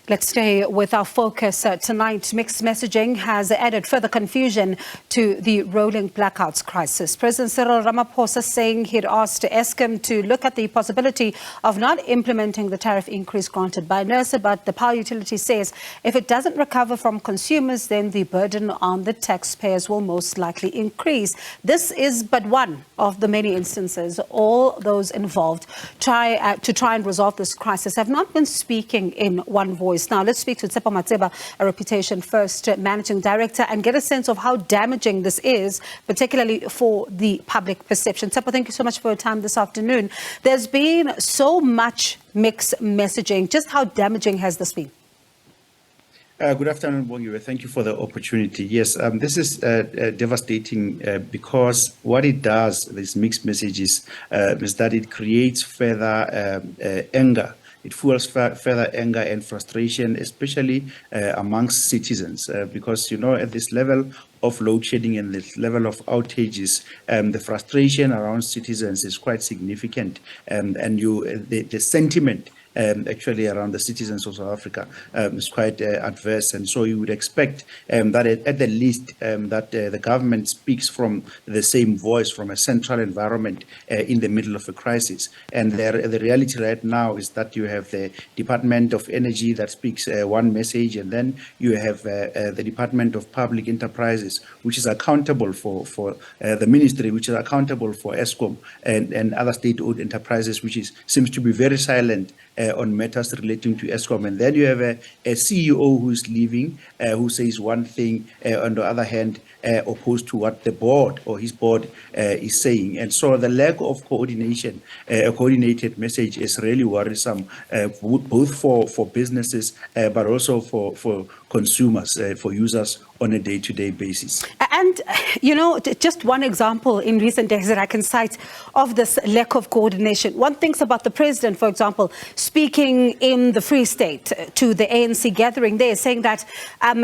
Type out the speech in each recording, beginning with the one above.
Let's stay with our focus tonight. Mixed messaging has added further confusion to the rolling blackouts crisis. President Cyril Ramaphosa saying he'd asked Eskom to look at the possibility of not implementing the tariff increase granted by Nersa, but the power utility says if it doesn't recover from consumers, then the burden on the taxpayers will most likely increase. This is but one of the many instances. All those involved to try and resolve this crisis have not been speaking in one voice. Now, let's speak to Tshepo Matseba, a Reputation First Managing Director, and get a sense of how damaging this is, particularly for the public perception. Tshepo, thank you so much for your time this afternoon. There's been so much mixed messaging. Just how damaging has this been? Good afternoon, Bongiwe. Thank you for the opportunity. Yes, this is devastating because what it does, these mixed messages, is that it creates further anger. It fuels further anger and frustration, especially amongst citizens, because, you know, at this level of load shedding and this level of outages, the frustration around citizens is quite significant, and the sentiment actually around the citizens of South Africa is quite adverse, and so you would expect that at the least that the government speaks from the same voice, from a central environment in the middle of a crisis. And the reality right now is that you have the Department of Energy that speaks one message, and then you have the Department of Public Enterprises, which is accountable for the ministry, which is accountable for Eskom and other state-owned enterprises, which seems to be very silent on matters relating to Eskom. And then you have a CEO who's leaving, who says one thing, on the other hand, opposed to what the board or his board is saying. And so the lack of coordination, a coordinated message is really worrisome, both for businesses, but also for consumers, for users on a day-to-day basis. And, you know, just one example in recent days that I can cite of this lack of coordination. One thinks about the president, for example, speaking in the Free State to the ANC gathering there, saying that,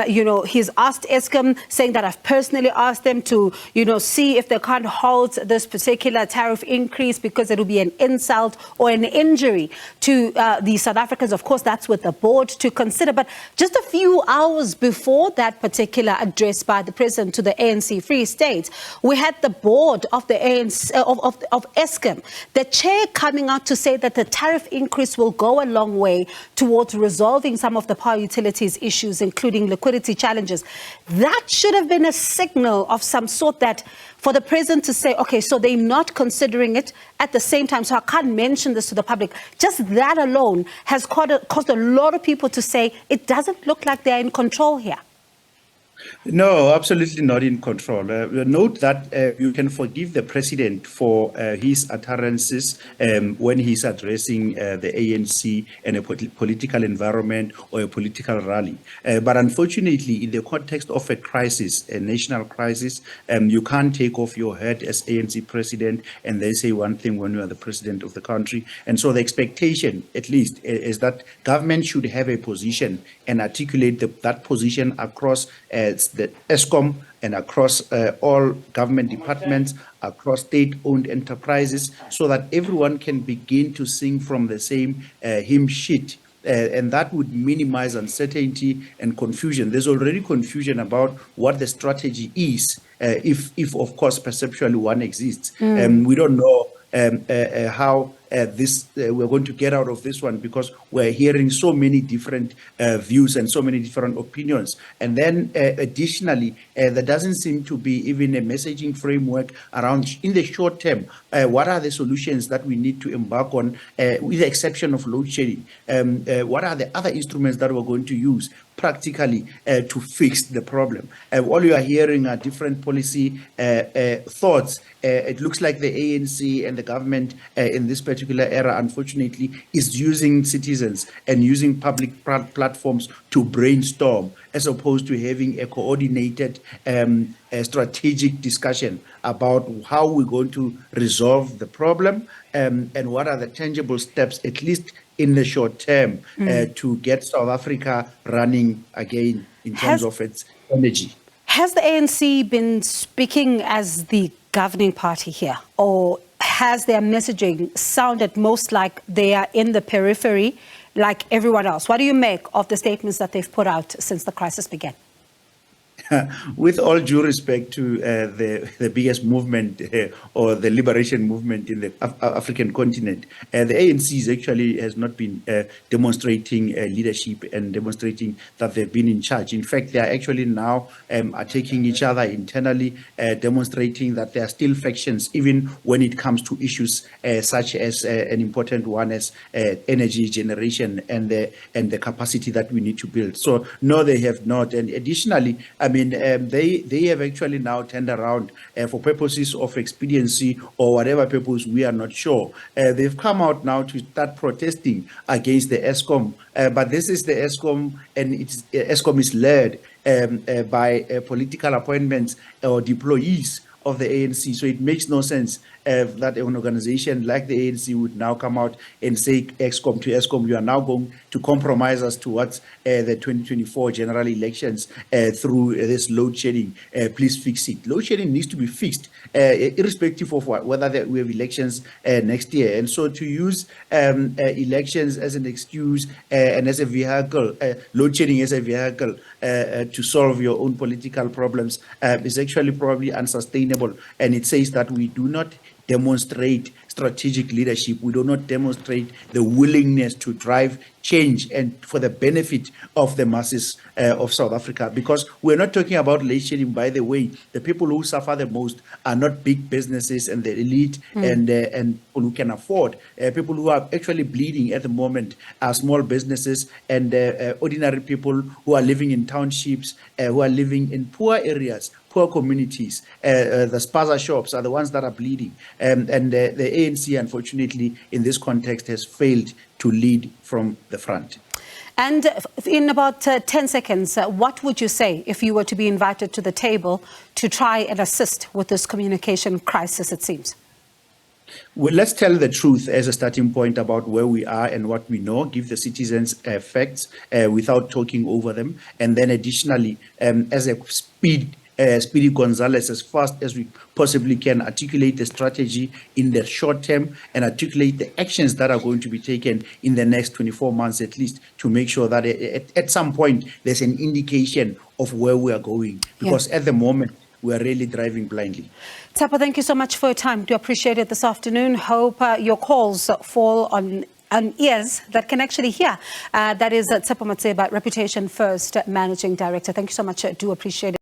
you know, he's asked Eskom, saying that I've personally asked them to, you know, see if they can't halt this particular tariff increase because it will be an insult or an injury to the South Africans. Of course, that's with the board to consider. But just a few hours before that particular address by the president to the ANC Free State, we had the board of the ANC of Eskom, the chair coming out to say that the tariff increase will go a long way towards resolving some of the power utilities issues, including liquidity challenges. That should have been a signal of some sort, that for the president to say, okay, so they're not considering it at the same time, so I can't mention this to the public. Just that alone has caused a lot of people to say it doesn't look like they're in control here. No, absolutely not in control. Note that you can forgive the president for his utterances when he's addressing the ANC in a political environment or a political rally. But unfortunately, in the context of a crisis, a national crisis, you can't take off your head as ANC president and they say one thing when you are the president of the country. And so the expectation, at least, is that government should have a position and articulate that position across the Eskom and across all government departments, across state-owned enterprises, so that everyone can begin to sing from the same hymn sheet. And that would minimize uncertainty and confusion. There's already confusion about what the strategy is, if of course, perceptually one exists. We don't know how we're going to get out of this one, because we're hearing so many different views and so many different opinions. And then additionally, there doesn't seem to be even a messaging framework around, in the short term, what are the solutions that we need to embark on, with the exception of load shedding? What are the other instruments that we're going to use practically to fix the problem? All you are hearing are different policy thoughts. It looks like the ANC and the government in this particular era, unfortunately, is using citizens and using public platforms to brainstorm, as opposed to having a coordinated strategic discussion about how we're going to resolve the problem, and what are the tangible steps, at least in the short term, to get South Africa running again in terms of its energy. Has the ANC been speaking as the governing party here, or has their messaging sounded most like they are in the periphery like everyone else. What do you make of the statements that they've put out since the crisis began? With all due respect to the biggest movement or the liberation movement in the African continent, the ANC actually has not been demonstrating leadership and demonstrating that they've been in charge. In fact, they are actually now attacking each other internally, demonstrating that there are still factions, even when it comes to issues such as an important one as energy generation and the capacity that we need to build. So no, they have not. And additionally, I mean, they have actually now turned around for purposes of expediency or whatever purpose, we are not sure. They've come out now to start protesting against the Eskom, but this is the Eskom, and Eskom is led by political appointments or deployees of the ANC. So it makes no sense that an organization like the ANC would now come out and say Eskom to Eskom, you are now going to compromise us towards the 2024 general elections through this load shedding. Please fix it. Load shedding needs to be fixed, irrespective of whether we have elections next year. And so to use elections as an excuse and as a vehicle, load shedding as a vehicle to solve your own political problems is actually probably unsustainable. And it says that we do not demonstrate strategic leadership. We do not demonstrate the willingness to drive change and for the benefit of the masses of South Africa. Because we're not talking about load shedding, by the way. The people who suffer the most are not big businesses and the elite and people who can afford. People who are actually bleeding at the moment are small businesses and ordinary people who are living in townships, who are living in poor areas, poor communities. The spaza shops are the ones that are bleeding. And the ANC, unfortunately, in this context, has failed to lead from the front. And in about 10 seconds, what would you say if you were to be invited to the table to try and assist with this communication crisis, it seems? Well, let's tell the truth as a starting point about where we are and what we know, give the citizens facts without talking over them. And then additionally, as a Speedy Gonzalez, as fast as we possibly can, articulate the strategy in the short term and articulate the actions that are going to be taken in the next 24 months at least to make sure that at some point there's an indication of where we are going. Because at the moment, we are really driving blindly. Tshepo, thank you so much for your time. Do appreciate it this afternoon. Hope your calls fall on ears that can actually hear. That is Tshepo Matseba, Reputation First Managing Director. Thank you so much. Do appreciate it.